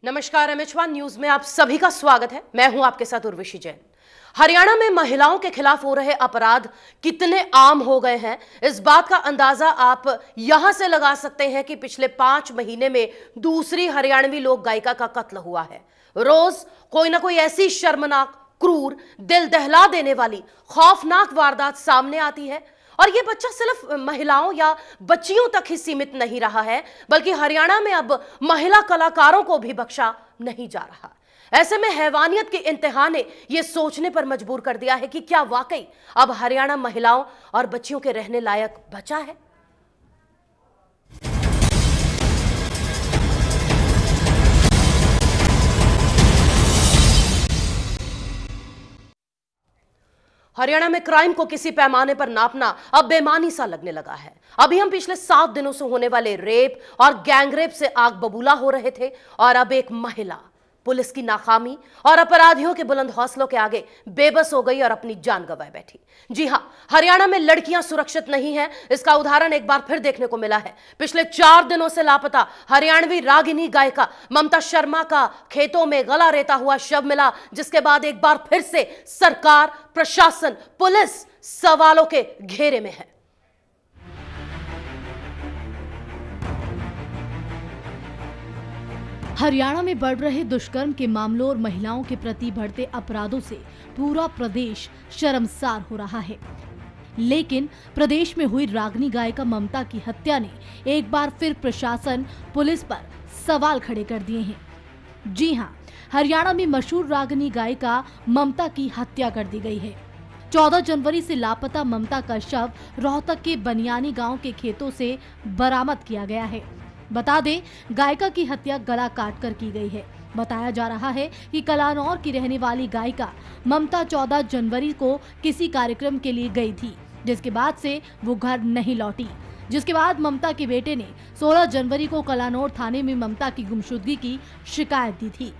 नमस्कार, MH1 news में आप सभी का स्वागत है। मैं हूं आपके साथ उर्वशी जैन। हरियाणा में महिलाओं के खिलाफ हो रहे अपराध कितने आम हो गए हैं, इस बात का अंदाजा आप यहां से लगा सकते हैं कि पिछले 5 महीने में दूसरी हरियाणवी लोक गायिका का कत्ल हुआ है। रोज कोई ना कोई ऐसी शर्मनाक, क्रूर, दिल दहला देने वाली खौफनाक वारदात सामने आती है। और यह बच्चा सिर्फ महिलाओं या बच्चियों तक ही सीमित नहीं रहा है, बल्कि हरियाणा में अब महिला कलाकारों को भी बख्शा नहीं जा रहा। ऐसे में हैवानियत की इंतहा ने यह सोचने पर मजबूर कर दिया है कि क्या वाकई अब हरियाणा महिलाओं और बच्चियों के रहने लायक बचा है। हरियाणा में क्राइम को किसी पैमाने पर नापना अब बेमानी सा लगने लगा है। अभी हम पिछले 7 दिनों से होने वाले रेप और गैंगरेप से आग बबूला हो रहे थे, और अब एक महिला पुलिस की नाकामी और अपराधियों के बुलंद हौसलों के आगे बेबस हो गई और अपनी जान गंवाए बैठी। जी हां, हरियाणा में लड़कियां सुरक्षित नहीं हैं, इसका उदाहरण एक बार फिर देखने को मिला है। पिछले 4 दिनों से लापता हरियाणवी रागिनी गायिका ममता शर्मा का खेतों में गला रेता हुआ शव मिला, जिसके बाद एक बार फिर से सरकार, प्रशासन, पुलिस सवालों के घेरे में है। हरियाणा में बढ़ रहे दुष्कर्म के मामलों और महिलाओं के प्रति बढ़ते अपराधों से पूरा प्रदेश शर्मसार हो रहा है। लेकिन प्रदेश में हुई रागिनी गायिका ममता की हत्या ने एक बार फिर प्रशासन, पुलिस पर सवाल खड़े कर दिए हैं। जी हां, हरियाणा में मशहूर रागिनी गायिका ममता की हत्या कर दी गई है। 14 जनवरी से लापता ममता का शव रोहतक के बनियानी गांव के खेतों से बरामद किया गया है। बता दें, गायिका की हत्या गला काटकर की गई है। बताया जा रहा है कि कलानौर की रहने वाली गायिका ममता 14 जनवरी को किसी कार्यक्रम के लिए गई थी, जिसके बाद से वो घर नहीं लौटी। जिसके बाद ममता के बेटे ने 16 जनवरी को कलानौर थाने में ममता की गुमशुदगी की शिकायत दी थी।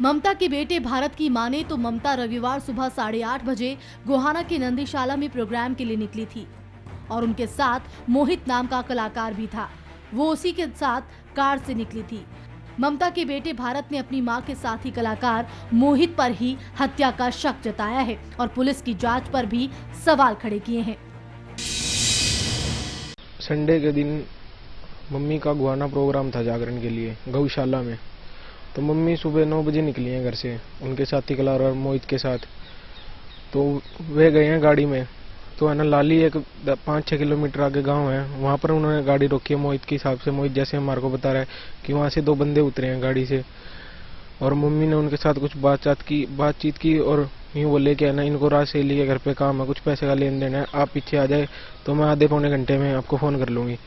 ममता के बेटे भारत की माने तो ममता रविवार सुबह 8:30 बजे गोहाना के नंदीशाला में प्रोग्राम के लिए निकली थी और उनके साथ मोहित नाम का कलाकार भी था। वो उसी के साथ कार से निकली थी। ममता के बेटे भारत ने अपनी मां के साथी कलाकार मोहित पर ही हत्या का शक जताया है और पुलिस की जांच पर भी सवाल खड़े किए हैं। संडे के दिन मम्मी का गोहाना प्रोग्राम था जागरण के लिए गौशाला में। तो मम्मी सुबह 9 बजे निकली हैं घर से उनके साथी कलाकार मोहित के साथ। तो वे गए हैं गाड़ी में। तो है ना, लाली एक 5-6 किलोमीटर आगे गांव है, वहां पर उन्होंने गाड़ी रोकी है मोहित के हिसाब से। मोहित जैसे हमारे को बता रहा है कि वहां से 2 बंदे उतरे हैं गाड़ी से और मम्मी ने उनके साथ कुछ बातचीत की और यूँ बोले कि है ना, इनको रात से लिए घर पे काम है, कुछ पैसे का लेन देन है, आप पीछे आ जाए तो मैं आधे पौने घंटे में आपको फ़ोन कर लूँगी।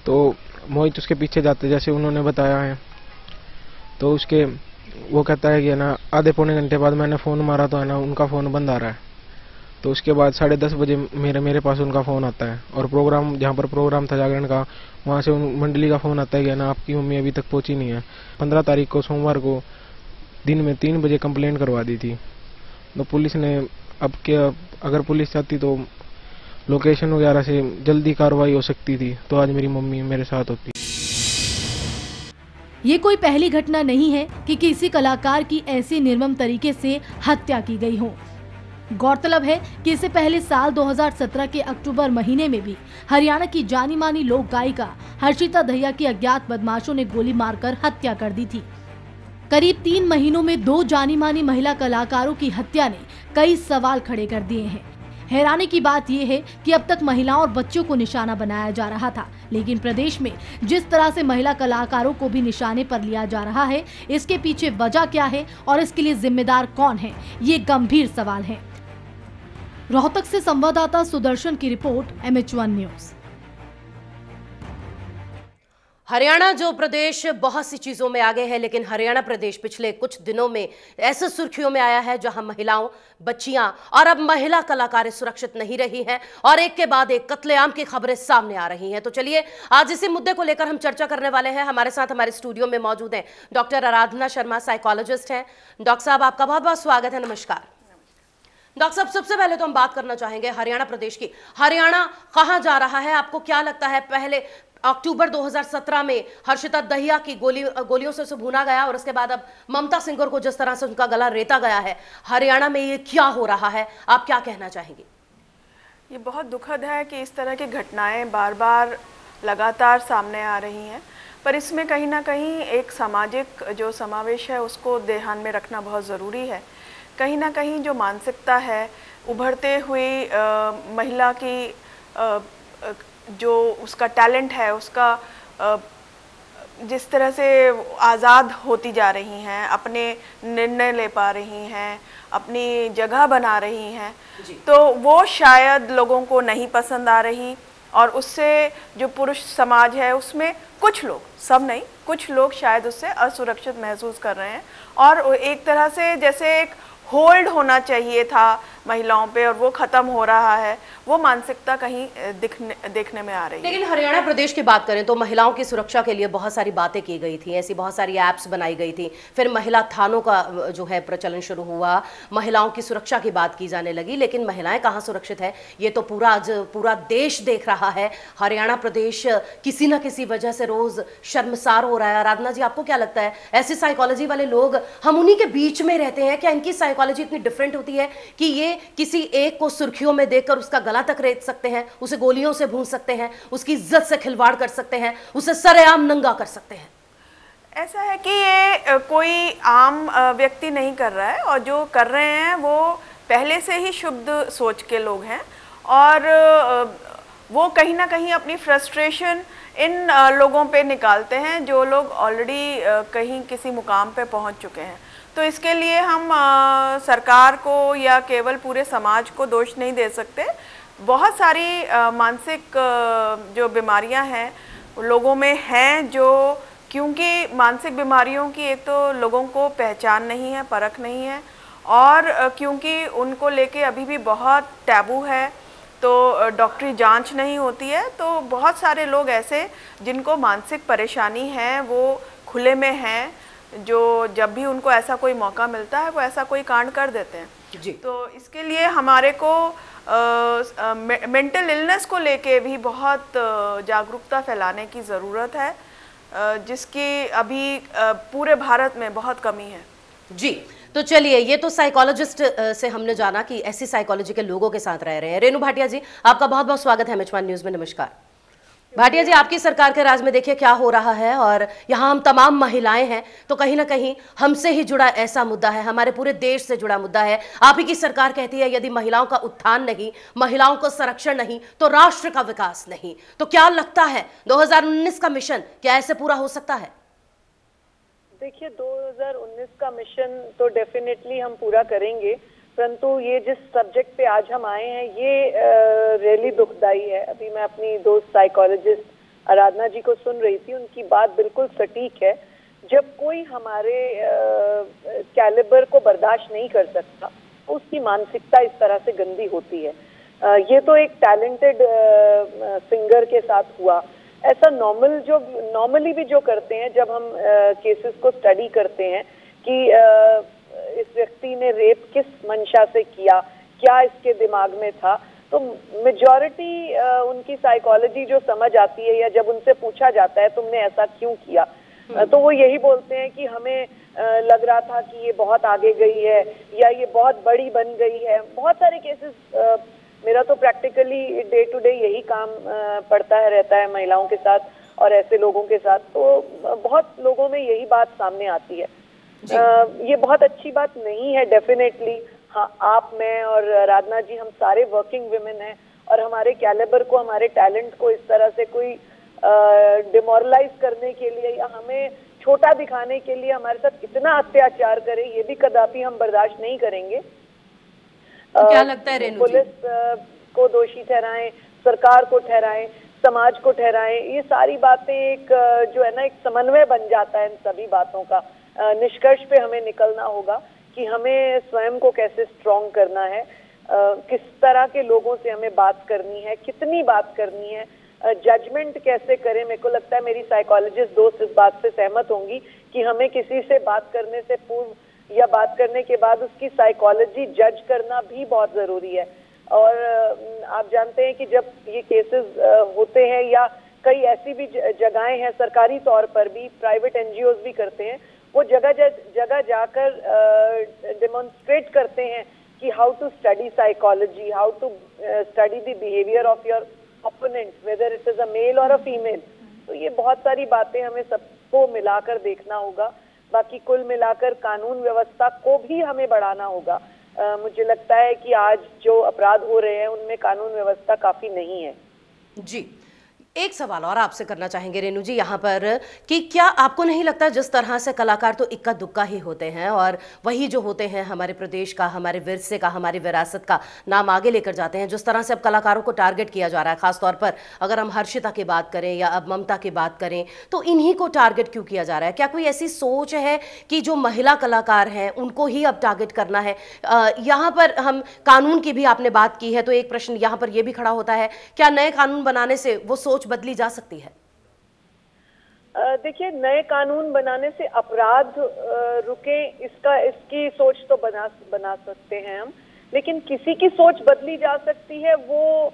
तो मोहित उसके पीछे जाते जैसे उन्होंने बताया है। तो उसके वो कहता है कि है ना, आधे पौने घंटे बाद मैंने फ़ोन मारा तो है ना, उनका फ़ोन बंद आ रहा है। तो उसके बाद 10:30 बजे मेरे पास उनका फ़ोन आता है और प्रोग्राम, जहाँ पर प्रोग्राम था जागरण का, वहाँ से उन मंडली का फ़ोन आता है कि ना, आपकी मम्मी अभी तक पहुँची नहीं है। 15 तारीख को सोमवार को दिन में 3 बजे कंप्लेंट करवा दी थी। तो पुलिस ने अब क्या, अगर पुलिस चाहती तो लोकेशन वगैरह से जल्दी कार्रवाई हो सकती थी, तो आज मेरी मम्मी मेरे साथ होती। ये कोई पहली घटना नहीं है कि किसी कलाकार की ऐसी निर्मम तरीके से हत्या की गई हो। गौरतलब है कि इससे पहले साल 2017 के अक्टूबर महीने में भी हरियाणा की जानी मानी लोक गायिका हर्षिता दहिया की अज्ञात बदमाशों ने गोली मारकर हत्या कर दी थी। करीब 3 महीनों में 2 जानी मानी महिला कलाकारों की हत्या ने कई सवाल खड़े कर दिए हैं। हैरानी की बात यह है कि अब तक महिलाओं और बच्चों को निशाना बनाया जा रहा था, लेकिन प्रदेश में जिस तरह से महिला कलाकारों को भी निशाने पर लिया जा रहा है, इसके पीछे वजह क्या है और इसके लिए जिम्मेदार कौन है, ये गंभीर सवाल है। रोहतक से संवाददाता सुदर्शन की रिपोर्ट, MH1 न्यूज। हरियाणा जो प्रदेश बहुत सी चीजों में आगे है, लेकिन हरियाणा प्रदेश पिछले कुछ दिनों में ऐसे सुर्खियों में आया है जहां महिलाओं, बच्चियां और अब महिला कलाकारें सुरक्षित नहीं रही हैं और एक के बाद एक कत्लेआम की खबरें सामने आ रही हैं। तो चलिए, आज इसी मुद्दे को लेकर हम चर्चा करने वाले हैं। हमारे साथ हमारे स्टूडियो में मौजूद हैं डॉक्टर आराधना शर्मा, साइकोलॉजिस्ट हैं। डॉक्टर साहब, आपका बहुत बहुत स्वागत है। नमस्कार डॉक्टर साहब। सबसे पहले तो हम बात करना चाहेंगे हरियाणा प्रदेश की। हरियाणा कहां जा रहा है, आपको क्या लगता है? पहले अक्टूबर 2017 में हर्षिता दहिया की गोलियों से उसे भूना गया और उसके बाद अब ममता सिंगर को जिस तरह से उनका गला रेता गया है, हरियाणा में ये क्या हो रहा है, आप क्या कहना चाहेंगे? ये बहुत दुखद है कि इस तरह की घटनाएं बार बार लगातार सामने आ रही हैं, पर इसमें कहीं ना कहीं एक सामाजिक जो समावेश है उसको ध्यान में रखना बहुत ज़रूरी है। कहीं ना कहीं जो मानसिकता है उभरते हुए महिला की जो उसका टैलेंट है, उसका जिस तरह से आज़ाद होती जा रही हैं, अपने निर्णय ले पा रही हैं, अपनी जगह बना रही हैं, तो वो शायद लोगों को नहीं पसंद आ रही और उससे जो पुरुष समाज है उसमें कुछ लोग, सब नहीं, कुछ लोग शायद उससे असुरक्षित महसूस कर रहे हैं और एक तरह से जैसे एक होल्ड होना चाहिए था महिलाओं पे और वो ख़त्म हो रहा है, वो मानसिकता कहीं देखने में आ रही है। लेकिन हरियाणा प्रदेश की बात करें तो महिलाओं की सुरक्षा के लिए बहुत सारी बातें की गई थी, ऐसी बहुत सारी ऐप्स बनाई गई थी, फिर महिला थानों का जो है प्रचलन शुरू हुआ, महिलाओं की सुरक्षा की बात की जाने लगी, लेकिन महिलाएं कहाँ सुरक्षित है ये तो पूरा देश देख रहा है। हरियाणा प्रदेश किसी न किसी वजह से रोज शर्मसार हो रहा है। आराधना जी, आपको क्या लगता है, ऐसे साइकोलॉजी वाले लोग, हम उन्हीं के बीच में रहते हैं क्या? इनकी साइकोलॉजी इतनी डिफरेंट होती है कि ये किसी एक को सुर्खियों में देखकर उसका गला तक रेत सकते हैं, उसे गोलियों से भून सकते हैं, उसकी इज्जत से खिलवाड़ कर सकते हैं, उसे सरेआम नंगा कर सकते हैं? ऐसा है कि ये कोई आम व्यक्ति नहीं कर रहा है और जो कर रहे हैं वो पहले से ही शुद्ध सोच के लोग हैं और वो कहीं ना कहीं अपनी फ्रस्ट्रेशन इन लोगों पे निकालते हैं जो लोग ऑलरेडी कहीं किसी मुकाम पे पहुंच चुके हैं। तो इसके लिए हम सरकार को या केवल पूरे समाज को दोष नहीं दे सकते। बहुत सारी मानसिक जो बीमारियां हैं लोगों में हैं, जो क्योंकि मानसिक बीमारियों की एक तो लोगों को पहचान नहीं है, परख नहीं है और क्योंकि उनको लेके अभी भी बहुत टैबू है, तो डॉक्टरी जांच नहीं होती है, तो बहुत सारे लोग ऐसे जिनको मानसिक परेशानी है वो खुले में हैं, जो जब भी उनको ऐसा कोई मौका मिलता है वो ऐसा कोई कांड कर देते हैं जी। तो इसके लिए हमारे को मेंटल इलनेस को लेके भी बहुत जागरूकता फैलाने की ज़रूरत है, जिसकी अभी पूरे भारत में बहुत कमी है जी। तो चलिए, ये तो साइकोलॉजिस्ट से हमने जाना कि ऐसी साइकोलॉजी के लोगों के साथ रह रहे हैं। रेणु भाटिया जी, आपका बहुत बहुत स्वागत है मेजबान न्यूज़ में। नमस्कार भाटिया जी, आपकी सरकार के राज में देखिए क्या हो रहा है और यहाँ हम तमाम महिलाएं हैं, तो कहीं ना कहीं हमसे ही जुड़ा ऐसा मुद्दा है, हमारे पूरे देश से जुड़ा मुद्दा है। आप ही की सरकार कहती है यदि महिलाओं का उत्थान नहीं, महिलाओं को संरक्षण नहीं, तो राष्ट्र का विकास नहीं। तो क्या लगता है 2019 का मिशन क्या ऐसे पूरा हो सकता है? देखिए, 2019 का मिशन तो डेफिनेटली हम पूरा करेंगे, परंतु ये जिस सब्जेक्ट पे आज हम आए हैं ये रियली दुखदाई है। अभी मैं अपनी दोस्त साइकोलॉजिस्ट आराधना जी को सुन रही थी, उनकी बात बिल्कुल सटीक है। जब कोई हमारे कैलिबर को बर्दाश्त नहीं कर सकता, उसकी मानसिकता इस तरह से गंदी होती है। ये तो एक टैलेंटेड सिंगर के साथ हुआ। ऐसा नॉर्मली भी जो करते हैं, जब हम केसेस को स्टडी करते हैं कि इस व्यक्ति ने रेप किस मंशा से किया, क्या इसके दिमाग में था, तो मेजॉरिटी उनकी साइकोलॉजी जो समझ आती है या जब उनसे पूछा जाता है तुमने ऐसा क्यों किया, तो वो यही बोलते हैं कि हमें लग रहा था कि ये बहुत आगे गई है या ये बहुत बड़ी बन गई है। बहुत सारे केसेस, मेरा तो प्रैक्टिकली डे टू डे यही काम पड़ता है रहता है महिलाओं के साथ और ऐसे लोगों के साथ, तो बहुत लोगों में यही बात सामने आती है। ये बहुत अच्छी बात नहीं है डेफिनेटली। हाँ, आप, मैं और आराधना जी, हम सारे वर्किंग विमेन हैं और हमारे कैलिबर को, हमारे टैलेंट को इस तरह से कोई डिमोरलाइज करने के लिए या हमें छोटा दिखाने के लिए हमारे साथ इतना अत्याचार करे, ये भी कदापि हम बर्दाश्त नहीं करेंगे। क्या लगता है रेणु जी? पुलिस को दोषी ठहराएं, सरकार को ठहराएं, समाज को ठहराएं, ये सारी बातें एक जो है ना एक समन्वय बन जाता है इन सभी बातों का। निष्कर्ष पे हमें निकलना होगा कि हमें स्वयं को कैसे स्ट्रॉन्ग करना है, किस तरह के लोगों से हमें बात करनी है, कितनी बात करनी है, जजमेंट कैसे करें। मेरे को लगता है मेरी साइकोलॉजिस्ट दोस्त इस बात से सहमत होंगी कि हमें किसी से बात करने से पूर्व या बात करने के बाद उसकी साइकोलॉजी जज करना भी बहुत जरूरी है। और आप जानते हैं कि जब ये केसेस होते हैं या कई ऐसी भी जगहें हैं सरकारी तौर पर भी, प्राइवेट एनजीओज भी करते हैं, वो जगह जगह जाकर डेमोन्स्ट्रेट करते हैं कि how to study psychology, how to study the behaviour of your opponent, whether it is a male or a female. तो ये बहुत सारी बातें हमें सबको मिलाकर देखना होगा। बाकी कुल मिलाकर कानून व्यवस्था को भी हमें बढ़ाना होगा। मुझे लगता है कि आज जो अपराध हो रहे हैं उनमें कानून व्यवस्था काफी नहीं है। जी, एक सवाल और आपसे करना चाहेंगे रेणु जी यहाँ पर कि क्या आपको नहीं लगता जिस तरह से कलाकार तो इक्का दुक्का ही होते हैं और वही जो होते हैं हमारे प्रदेश का, हमारे विरसे का, हमारी विरासत का नाम आगे लेकर जाते हैं, जिस तरह से अब कलाकारों को टारगेट किया जा रहा है, खासतौर पर अगर हम हर्षिता की बात करें या अब ममता की बात करें, तो इन्हीं को टारगेट क्यों किया जा रहा है? क्या कोई ऐसी सोच है कि जो महिला कलाकार हैं उनको ही अब टारगेट करना है? यहाँ पर हम कानून की भी आपने बात की है, तो एक प्रश्न यहाँ पर यह भी खड़ा होता है, क्या नए कानून बनाने से वो सोच बदली जा सकती है? देखिए, नए कानून बनाने से अपराध रुके इसकी सोच तो बना सकते हैं हम, लेकिन किसी की सोच बदली जा सकती है, वो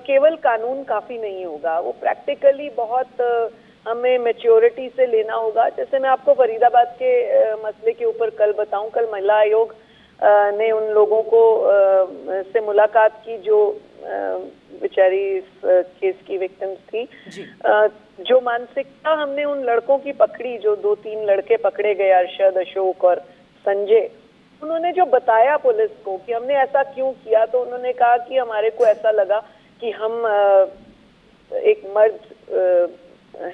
केवल कानून काफी नहीं होगा, वो प्रैक्टिकली बहुत हमें मैच्योरिटी से लेना होगा। जैसे मैं आपको फरीदाबाद के मसले के ऊपर कल बताऊं, कल महिला आयोग ने उन लोगों को से मुलाकात की जो बेचारी इस केस की विक्टिम्स थी। जो मानसिकता हमने उन लड़कों की पकड़ी, जो 2-3 लड़के पकड़े गए, अरशद, अशोक और संजय, उन्होंने जो बताया पुलिस को कि हमने ऐसा क्यों किया, तो उन्होंने कहा कि हमारे को ऐसा लगा कि हम एक मर्द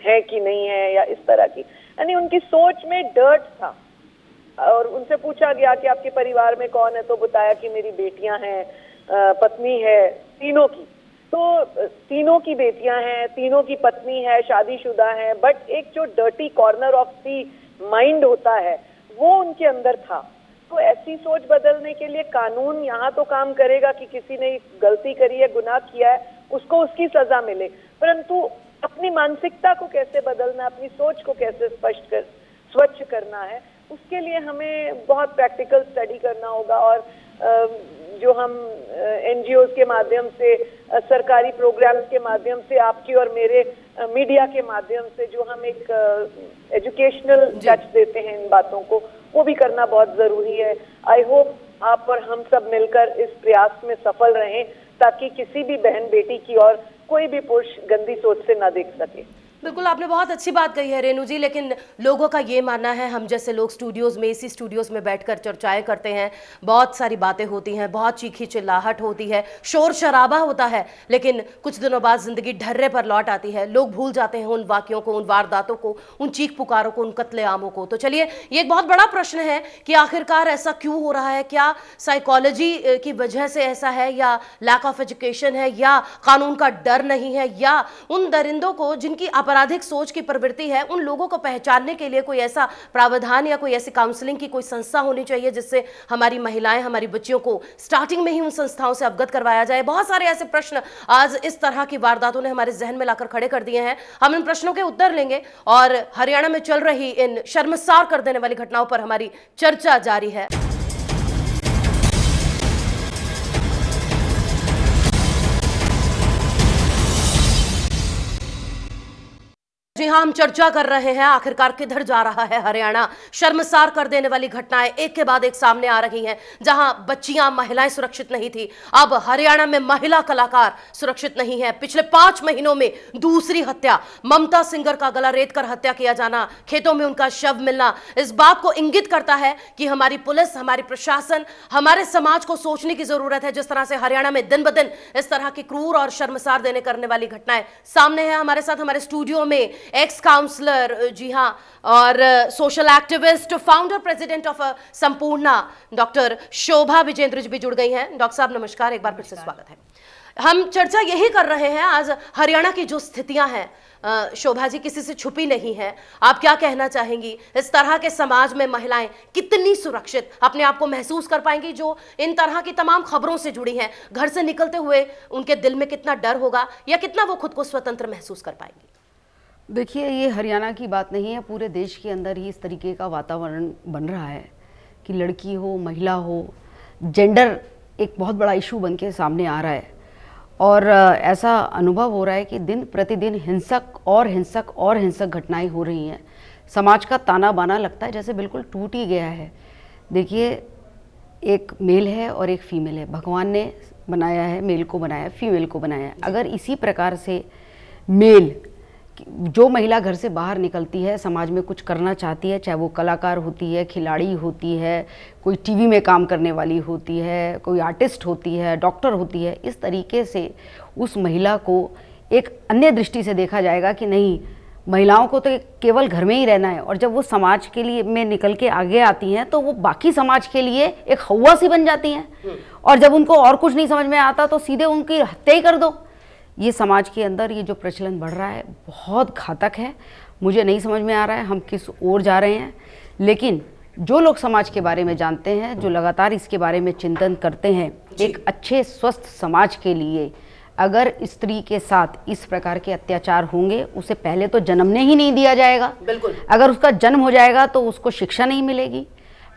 है कि नहीं है या इस तरह की, यानी उनकी सोच में डर्ट था। और उनसे पूछा गया कि आपके परिवार में कौन है, तो बताया कि मेरी बेटियां हैं, पत्नी है, तीनों की, तो तीनों की बेटियां हैं, तीनों की पत्नी है, शादीशुदा है, बट एक जो dirty corner of the mind होता है वो उनके अंदर था। तो ऐसी सोच बदलने के लिए कानून यहाँ तो काम करेगा कि किसी ने गलती करी है, गुनाह किया है, उसको उसकी सजा मिले, परंतु अपनी मानसिकता को कैसे बदलना, अपनी सोच को कैसे स्वच्छ करना है, उसके लिए हमें बहुत प्रैक्टिकल स्टडी करना होगा। और जो हम एनजीओ के माध्यम से, सरकारी प्रोग्राम्स के माध्यम से, आपकी और मेरे मीडिया के माध्यम से जो हम एक एजुकेशनल टच देते हैं इन बातों को, वो भी करना बहुत जरूरी है। आई होप आप और हम सब मिलकर इस प्रयास में सफल रहें, ताकि किसी भी बहन बेटी की और कोई भी पुरुष गंदी सोच से ना देख सके। बिल्कुल, आपने बहुत अच्छी बात कही है रेणु जी, लेकिन लोगों का ये मानना है, हम जैसे लोग स्टूडियोज़ में, इसी स्टूडियोज़ में बैठकर चर्चाएं करते हैं, बहुत सारी बातें होती हैं, बहुत चीखी चिल्लाहट होती है, शोर शराबा होता है, लेकिन कुछ दिनों बाद जिंदगी ढर्रे पर लौट आती है, लोग भूल जाते हैं उन वाक्यों को, उन वारदातों को, उन चीख पुकारों को, उन कत्लेआमों को। तो चलिए, ये एक बहुत बड़ा प्रश्न है कि आखिरकार ऐसा क्यों हो रहा है? क्या साइकोलॉजी की वजह से ऐसा है, या लैक ऑफ एजुकेशन है, या कानून का डर नहीं है, या उन दरिंदों को जिनकी आपराधिक सोच की प्रवृत्ति है, उन लोगों को पहचानने के लिए कोई ऐसा प्रावधान या कोई ऐसी काउंसलिंग की कोई संस्था होनी चाहिए जिससे हमारी महिलाएं, हमारी बच्चियों को स्टार्टिंग में ही उन संस्थाओं से अवगत करवाया जाए? बहुत सारे ऐसे प्रश्न आज इस तरह की वारदातों ने हमारे जहन में लाकर खड़े कर दिए हैं। हम इन प्रश्नों के उत्तर लेंगे और हरियाणा में चल रही इन शर्मसार कर देने वाली घटनाओं पर हमारी चर्चा जारी है। जी हाँ, हम चर्चा कर रहे हैं आखिरकार किधर जा रहा है हरियाणा। शर्मसार कर देने वाली घटनाएं एक के बाद एक सामने आ रही हैं। जहां बच्चियां, महिलाएं सुरक्षित नहीं थी, अब हरियाणा में महिला कलाकार सुरक्षित नहीं है। पिछले 5 महीनों में दूसरी हत्या, ममता सिंगर का गला रेत कर हत्या किया जाना, खेतों में उनका शव मिलना, इस बात को इंगित करता है कि हमारी पुलिस, हमारी प्रशासन, हमारे समाज को सोचने की जरूरत है। जिस तरह से हरियाणा में दिन ब दिन इस तरह की क्रूर और शर्मसार देने करने वाली घटनाएं सामने है। हमारे साथ हमारे स्टूडियो में एक्स काउंसलर, जी हां, और social activist, founder president of Sampoorna, doctor Shobha Vijendra ji भी जुड़ गई हैं। डॉक्टर साहब नमस्कार, एक बार फिर से स्वागत है। हम चर्चा यही कर रहे हैं आज हरियाणा की जो स्थितियां हैं, शोभा जी, किसी से छुपी नहीं है। आप क्या कहना चाहेंगी, इस तरह के समाज में महिलाएं कितनी सुरक्षित अपने आप को महसूस कर पाएंगी जो इन तरह की तमाम खबरों से जुड़ी हैं? घर से निकलते हुए उनके दिल में कितना डर होगा, या कितना वो खुद को स्वतंत्र महसूस कर पाएंगी? देखिए, ये हरियाणा की बात नहीं है, पूरे देश के अंदर ही इस तरीके का वातावरण बन रहा है कि लड़की हो, महिला हो, जेंडर एक बहुत बड़ा इशू बन के सामने आ रहा है। और ऐसा अनुभव हो रहा है कि दिन प्रतिदिन हिंसक और हिंसक और हिंसक घटनाएं हो रही हैं। समाज का ताना बाना लगता है जैसे बिल्कुल टूट ही गया है। देखिए, एक मेल है और एक फीमेल है। भगवान ने बनाया है, मेल को बनाया है, फीमेल को बनाया है। अगर इसी प्रकार से मेल, जो महिला घर से बाहर निकलती है, समाज में कुछ करना चाहती है, चाहे वो कलाकार होती है, खिलाड़ी होती है, कोई टीवी में काम करने वाली होती है, कोई आर्टिस्ट होती है, डॉक्टर होती है, इस तरीके से उस महिला को एक अन्य दृष्टि से देखा जाएगा कि नहीं, महिलाओं को तो केवल घर में ही रहना है। और जब वो समाज के लिए में निकल के आगे आती हैं तो वो बाकी समाज के लिए एक हवा सी बन जाती हैं। और जब उनको और कुछ नहीं समझ में आता तो सीधे उनकी हत्या ही कर दो। ये समाज के अंदर ये जो प्रचलन बढ़ रहा है बहुत घातक है। मुझे नहीं समझ में आ रहा है हम किस ओर जा रहे हैं, लेकिन जो लोग समाज के बारे में जानते हैं, जो लगातार इसके बारे में चिंतन करते हैं, एक अच्छे स्वस्थ समाज के लिए अगर स्त्री के साथ इस प्रकार के अत्याचार होंगे, उसे पहले तो जन्मने ही नहीं दिया जाएगा। बिल्कुल। अगर उसका जन्म हो जाएगा तो उसको शिक्षा नहीं मिलेगी।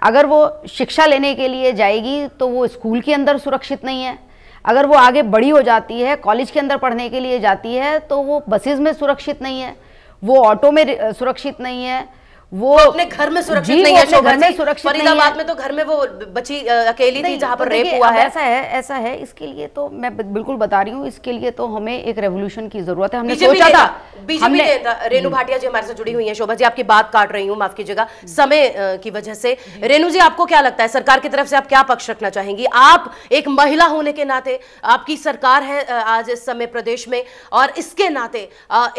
अगर वो शिक्षा लेने के लिए जाएगी तो वो स्कूल के अंदर सुरक्षित नहीं है। अगर वो आगे बड़ी हो जाती है, कॉलेज के अंदर पढ़ने के लिए जाती है, तो वो बसेस में सुरक्षित नहीं है, वो ऑटो में सुरक्षित नहीं है, वो अपने घर में सुरक्षित नहीं है। घर में सुरक्षित नहीं है। फरीदाबाद में तो घर में वो बच्ची अकेली थी जहां पर रेप हुआ है। ऐसा है। इसके लिए तो मैं बिल्कुल बता रही हूँ, इसके लिए तो हमें एक रेवोल्यूशन की जरूरत है। हमने सोचा था, बीजेपी रेणु भाटिया जी हमारे साथ जुड़ी हुई हैं। शोभा जी, आपकी बात काट रही हूँ, माफ कीजिएगा समय की वजह से। रेणु जी, आपको क्या लगता है, सरकार की तरफ से आप क्या पक्ष रखना चाहेंगी? आप एक महिला होने के नाते, आपकी सरकार है आज इस समय प्रदेश में, और इसके नाते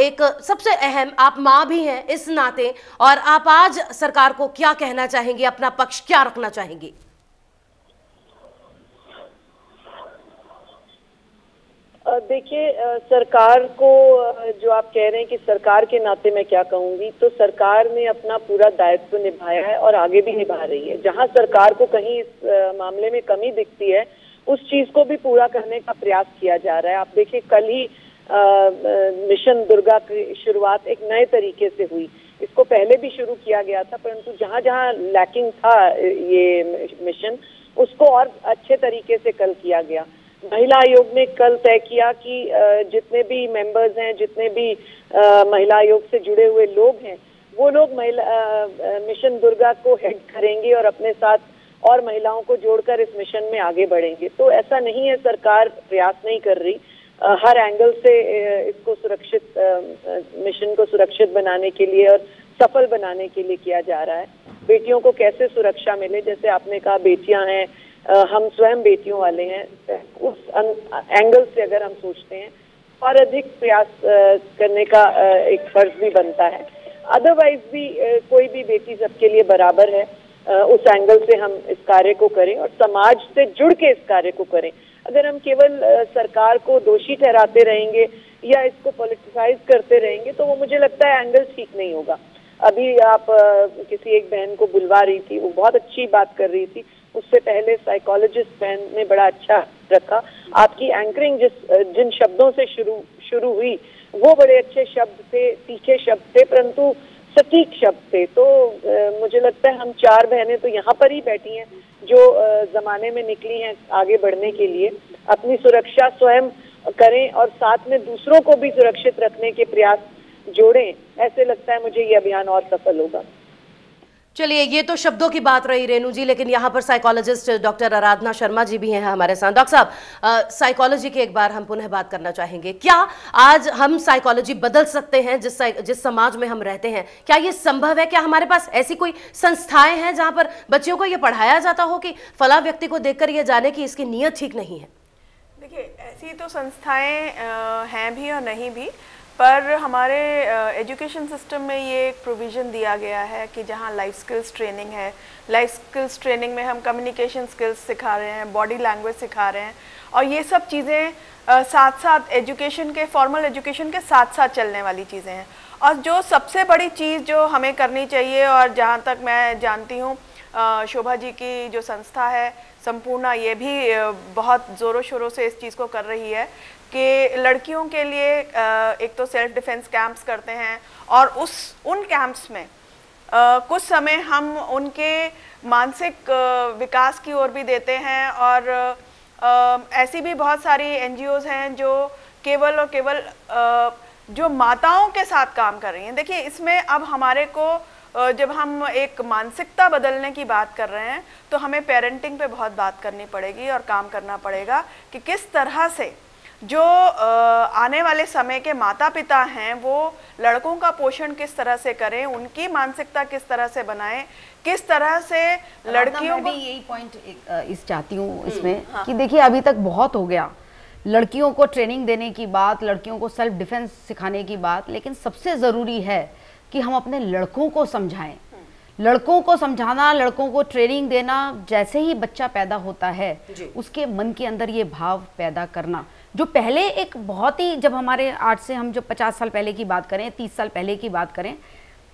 एक सबसे अहम आप मां भी हैं इस नाते, और आप आज सरकार को क्या कहना चाहेंगी, अपना पक्ष क्या रखना चाहेंगी? देखिए, सरकार को जो आप कह रहे हैं कि सरकार के नाते मैं क्या कहूंगी, तो सरकार ने अपना पूरा दायित्व निभाया है और आगे भी निभा रही है। जहां सरकार को कहीं इस मामले में कमी दिखती है, उस चीज को भी पूरा करने का प्रयास किया जा रहा है। आप देखिए, कल ही मिशन दुर्गा की शुरुआत एक नए तरीके से हुई। इसको पहले भी शुरू किया गया था, परंतु जहां जहां लैकिंग था ये मिशन, उसको और अच्छे तरीके से कल किया गया। महिला आयोग ने कल तय किया कि जितने भी मेंबर्स हैं, जितने भी महिला आयोग से जुड़े हुए लोग हैं, वो लोग मिशन दुर्गा को हेड करेंगे और अपने साथ और महिलाओं को जोड़कर इस मिशन में आगे बढ़ेंगे। तो ऐसा नहीं है सरकार प्रयास नहीं कर रही, हर एंगल से इसको सुरक्षित, मिशन को सुरक्षित बनाने के लिए और सफल बनाने के लिए किया जा रहा है। बेटियों को कैसे सुरक्षा मिले, जैसे आपने कहा बेटियां हैं, हम स्वयं बेटियों वाले हैं, उस एंगल से अगर हम सोचते हैं और अधिक प्रयास करने का एक फर्ज भी बनता है। अदरवाइज भी कोई भी बेटी सबके लिए बराबर है, उस एंगल से हम इस कार्य को करें और समाज से जुड़ के इस कार्य को करें। अगर हम केवल सरकार को दोषी ठहराते रहेंगे या इसको पॉलिटिसाइज करते रहेंगे तो वो मुझे लगता है एंगल ठीक नहीं होगा। अभी आप किसी एक बहन को बुलवा रही थी, वो बहुत अच्छी बात कर रही थी, उससे पहले साइकोलॉजिस्ट बहन ने बड़ा अच्छा रखा। आपकी एंकरिंग जिन शब्दों से शुरू हुई वो बड़े अच्छे शब्द थे, तीखे शब्द थे, परंतु सटीक शब्द थे। तो मुझे लगता है हम चार बहनें तो यहाँ पर ही बैठी हैं जो जमाने में निकली हैं आगे बढ़ने के लिए। अपनी सुरक्षा स्वयं करें और साथ में दूसरों को भी सुरक्षित रखने के प्रयास जोड़ें। ऐसे लगता है मुझे ये अभियान और सफल होगा। चलिए, ये तो शब्दों की बात रही रेणु जी, लेकिन यहाँ पर साइकोलॉजिस्ट डॉक्टर आराधना शर्मा जी भी हैं हमारे साथ। डॉक्टर साहब, साइकोलॉजी की एक बार हम पुनः बात करना चाहेंगे। क्या आज हम साइकोलॉजी बदल सकते हैं जिस समाज में हम रहते हैं? क्या ये संभव है? क्या हमारे पास ऐसी कोई संस्थाएं हैं जहां पर बच्चों को ये पढ़ाया जाता हो कि फला व्यक्ति को देखकर ये जाने कि इसकी नीयत ठीक नहीं है? देखिए, ऐसी तो संस्थाएं हैं भी और नहीं भी, पर हमारे एजुकेशन सिस्टम में ये एक प्रोविज़न दिया गया है कि जहाँ लाइफ स्किल्स ट्रेनिंग है, लाइफ स्किल्स ट्रेनिंग में हम कम्युनिकेशन स्किल्स सिखा रहे हैं, बॉडी लैंग्वेज सिखा रहे हैं, और ये सब चीज़ें साथ साथ एजुकेशन के, फॉर्मल एजुकेशन के साथ साथ चलने वाली चीज़ें हैं। और जो सबसे बड़ी चीज़ जो हमें करनी चाहिए, और जहाँ तक मैं जानती हूँ शोभा जी की जो संस्था है संपूर्णा, ये भी बहुत ज़ोरों शोरों से इस चीज़ को कर रही है कि लड़कियों के लिए एक तो सेल्फ डिफेंस कैंप्स करते हैं, और उन कैंप्स में कुछ समय हम उनके मानसिक विकास की ओर भी देते हैं, और ऐसी भी बहुत सारी एनजीओज हैं जो केवल और केवल जो माताओं के साथ काम कर रही हैं। देखिए, इसमें अब हमारे को जब हम एक मानसिकता बदलने की बात कर रहे हैं तो हमें पेरेंटिंग पे बहुत बात करनी पड़ेगी और काम करना पड़ेगा कि किस तरह से जो आने वाले समय के माता पिता हैं वो लड़कों का पोषण किस तरह से करें, उनकी मानसिकता किस तरह से बनाएं, किस तरह से लड़कियों को। यही पॉइंट इस चाहती हूँ इसमें कि देखिए अभी तक बहुत हो गया लड़कियों को ट्रेनिंग देने की बात, लड़कियों को सेल्फ डिफेंस सिखाने की बात, लेकिन सबसे ज़रूरी है कि हम अपने लड़कों को समझाएं। लड़कों को समझाना, लड़कों को ट्रेनिंग देना, जैसे ही बच्चा पैदा होता है उसके मन के अंदर ये भाव पैदा करना, जो पहले एक बहुत ही, जब हमारे आज से हम जो 50 साल पहले की बात करें, 30 साल पहले की बात करें,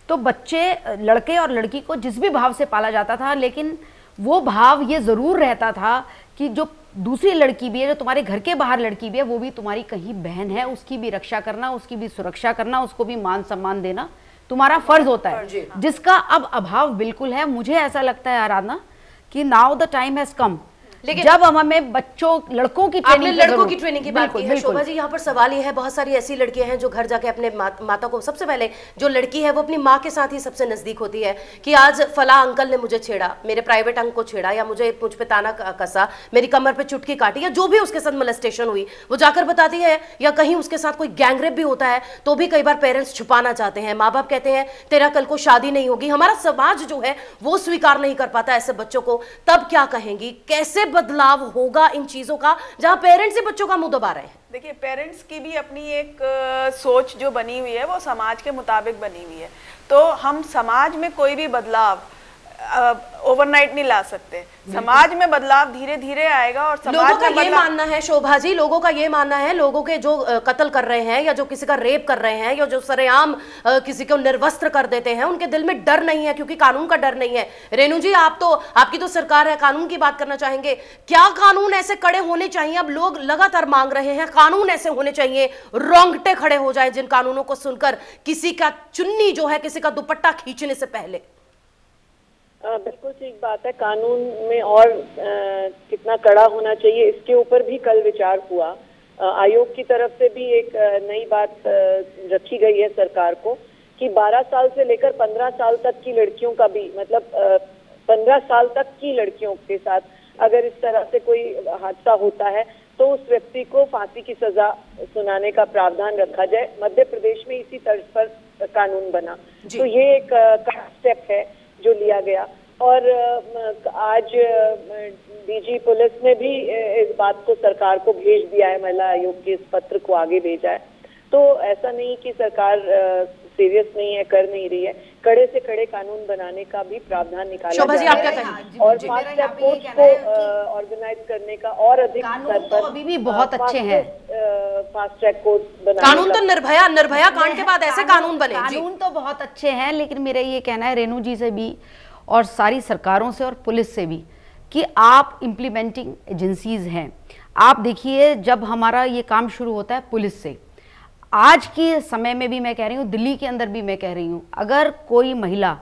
तो बच्चे, लड़के और लड़की को जिस भी भाव से पाला जाता था, लेकिन वो भाव ये ज़रूर रहता था कि जो दूसरी लड़की भी है, जो तुम्हारे घर के बाहर लड़की भी है, वो भी तुम्हारी कहीं बहन है, उसकी भी रक्षा करना, उसकी भी सुरक्षा करना, उसको भी मान सम्मान देना तुम्हारा फर्ज होता है, जिसका अब अभाव बिल्कुल है। मुझे ऐसा लगता है आराधना कि now the time has come, लेकिन जब हम हमें बच्चों, लड़कों की ट्रेनिंग, लड़कों की ट्रेनिंग की बात की है शोभा जी, यहाँ पर सवाल ये है, बहुत सारी ऐसी लड़कियां हैं जो घर जाके अपने माता को, सबसे पहले जो लड़की है वो अपनी माँ के साथ ही सबसे नजदीक होती है कि आज फला अंकल ने मुझे छेड़ा, मेरे प्राइवेट अंक को छेड़ा, या मुझे मुझ पे ताना कसा, मेरी कमर पे चुटकी काटी, या जो भी उसके साथ मोलेस्टेशन हुई वो जाकर बताती है, या कहीं उसके साथ कोई गैंगरेप भी होता है तो भी कई बार पेरेंट्स छुपाना चाहते हैं, माँ बाप कहते हैं तेरा कल को शादी नहीं होगी, हमारा समाज जो है वो स्वीकार नहीं कर पाता ऐसे बच्चों को, तब क्या कहेंगी, कैसे बदलाव हो इन चीजों का जहां पेरेंट्स ही बच्चों का मुंह दबा रहे हैं? देखिए, पेरेंट्स की भी अपनी एक सोच जो बनी हुई है वो समाज के मुताबिक बनी हुई है, तो हम समाज में कोई भी बदलाव ओवरनाइट नहीं ला सकते। समाज में बदलाव धीरे धीरे आएगा और समाज लोगों का ये मानना है शोभा जी, लोगों का ये मानना है, लोगों के जो कत्ल कर रहे हैं या जो किसी का रेप कर रहे हैं या जो सरेआम किसी को निर्वस्त्र कर देते हैं, उनके दिल में डर नहीं है क्योंकि कानून का डर नहीं है। रेणु जी, आपकी तो सरकार है, कानून की बात करना चाहेंगे, क्या कानून ऐसे कड़े होने चाहिए? अब लोग लगातार मांग रहे हैं कानून ऐसे होने चाहिए, रोंगटे खड़े हो जाए जिन कानूनों को सुनकर किसी का चुन्नी जो है, किसी का दुपट्टा खींचने से पहले। बिल्कुल ठीक बात है, कानून में और कितना कड़ा होना चाहिए इसके ऊपर भी कल विचार हुआ। आयोग की तरफ से भी एक नई बात रखी गई है सरकार को कि 12 साल से लेकर 15 साल तक की लड़कियों का भी, मतलब 15 साल तक की लड़कियों के साथ अगर इस तरह से कोई हादसा होता है तो उस व्यक्ति को फांसी की सजा सुनाने का प्रावधान रखा जाए। मध्य प्रदेश में इसी तर्ज पर कानून बना, तो ये एक कड़ा स्टेप है जो लिया गया। और आज डीजी पुलिस ने भी इस बात को सरकार को भेज दिया है, महिला आयोग के इस पत्र को आगे भेजा है। तो ऐसा नहीं कि सरकार सीरियस नहीं है, कर नहीं रही है, कड़े से कड़े कानून बनाने का भी प्रावधान निकाला शोभा जी, आप क्या कहेंगे? और फास्ट ट्रैक कोर्ट को ऑर्गेनाइज करने का और अधिक स्तर पर अभी भी बहुत अच्छे हैं फास्ट ट्रैक कोर्ट बनाने कानून। तो निर्भया कांड के बाद ऐसे कानून बने, कानून तो बहुत अच्छे हैं, लेकिन मेरा ये कहना है रेणु जी से भी और सारी सरकारों से और पुलिस से भी कि आप इम्प्लीमेंटिंग एजेंसीज हैं। आप देखिए, जब हमारा ये काम शुरू होता है पुलिस से, आज के समय में भी मैं कह रही हूँ, दिल्ली के अंदर भी मैं कह रही हूँ, अगर कोई महिला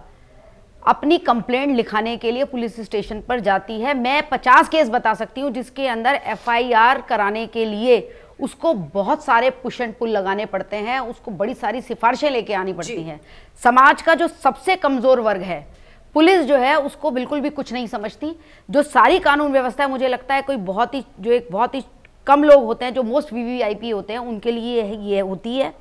अपनी कंप्लेंट लिखाने के लिए पुलिस स्टेशन पर जाती है, मैं 50 केस बता सकती हूँ जिसके अंदर FIR कराने के लिए उसको बहुत सारे पुश एंड पुल लगाने पड़ते हैं, उसको बड़ी सारी सिफारिशें लेके आनी पड़ती हैं। समाज का जो सबसे कमज़ोर वर्ग है, पुलिस जो है, उसको बिल्कुल भी कुछ नहीं समझती। जो सारी कानून व्यवस्था है, मुझे लगता है कोई बहुत ही कम लोग होते हैं जो मोस्ट VVIP होते हैं, उनके लिए ये होती है।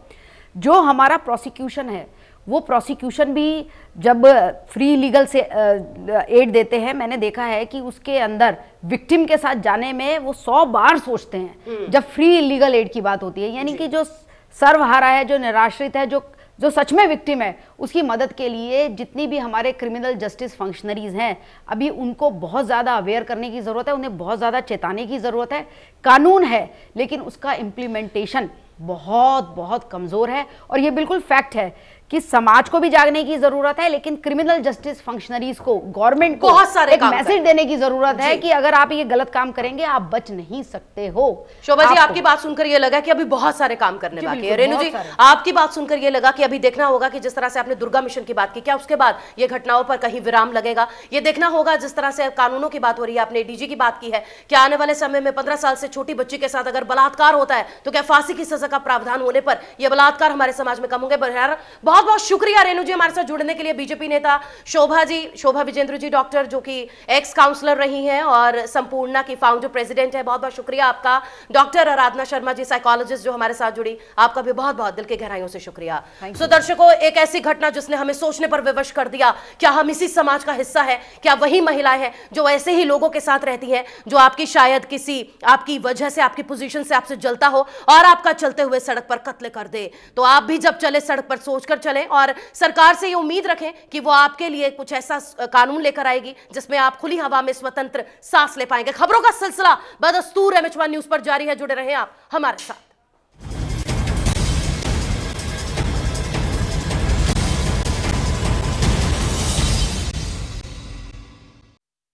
जो हमारा प्रोसिक्यूशन है, वो प्रोसिक्यूशन भी जब फ्री लीगल से एड देते हैं, मैंने देखा है कि उसके अंदर विक्टिम के साथ जाने में वो 100 बार सोचते हैं जब फ्री लीगल एड की बात होती है। यानी कि जो सर्वहारा है, जो निराश्रित है, जो सच में विक्टिम है, उसकी मदद के लिए जितनी भी हमारे क्रिमिनल जस्टिस फंक्शनरीज हैं, अभी उनको बहुत ज़्यादा अवेयर करने की ज़रूरत है, उन्हें बहुत ज़्यादा चेताने की ज़रूरत है। कानून है, लेकिन उसका इम्प्लीमेंटेशन बहुत कमज़ोर है। और ये बिल्कुल फैक्ट है कि समाज को भी जागने की जरूरत है, लेकिन क्रिमिनल जस्टिस फंक्शनरीज को, गवर्नमेंट को बहुत सारे एक मैसेज देने की जरूरत है कि अगर आप ये गलत काम करेंगे आप बच नहीं सकते हो। शोभा जी, आपकी बात सुनकर ये लगा कि अभी बहुत सारे काम करने बाकी है। रेणु जी, आपकी बात सुनकर ये लगा कि अभी देखना होगा कि जिस तरह से आपने दुर्गा मिशन की बात की, क्या उसके बाद ये घटनाओं पर कहीं विराम लगेगा? ये देखना होगा जिस तरह से कानूनों की बात हो रही है, आपने डीजी की बात की है, क्या आने वाले समय में 15 साल से छोटी बच्ची के साथ अगर बलात्कार होता है तो क्या फांसी की सजा का प्रावधान होने पर यह बलात्कार हमारे समाज में कम होंगे? बहुत बहुत शुक्रिया रेणु जी हमारे साथ जुड़ने के लिए। बीजेपी नेता शोभा विजेंद्र जी, डॉक्टर जो कि एक्स काउंसलर रही हैं और संपूर्णा की फाउंडर प्रेसिडेंट है, बहुत बहुत शुक्रिया आपका। डॉक्टर आराधना शर्मा जी, साइकोलॉजिस्ट, जो हमारे साथ जुड़ी, आपका भी बहुत बहुत दिल के गहराइयों से शुक्रिया। सो दर्शकों, एक ऐसी घटना जिसने हमें सोचने पर विवश कर दिया, क्या हम इसी समाज का हिस्सा है? क्या वही महिलाएं हैं जो ऐसे ही लोगों के साथ रहती हैं जो आपकी शायद किसी आपकी वजह से, आपकी पोजीशन से आपसे जलता हो और आपका चलते हुए सड़क पर कत्ल कर दे? तो आप भी जब चले सड़क पर सोचकर चलें और सरकार से ये उम्मीद रखें कि वो आपके लिए कुछ ऐसा कानून लेकर आएगी जिसमें आप खुली हवा में स्वतंत्र सांस ले पाएंगे। खबरों का सिलसिला बदस्तूर MH1 न्यूज पर जारी है, जुड़े रहे आप हमारे साथ।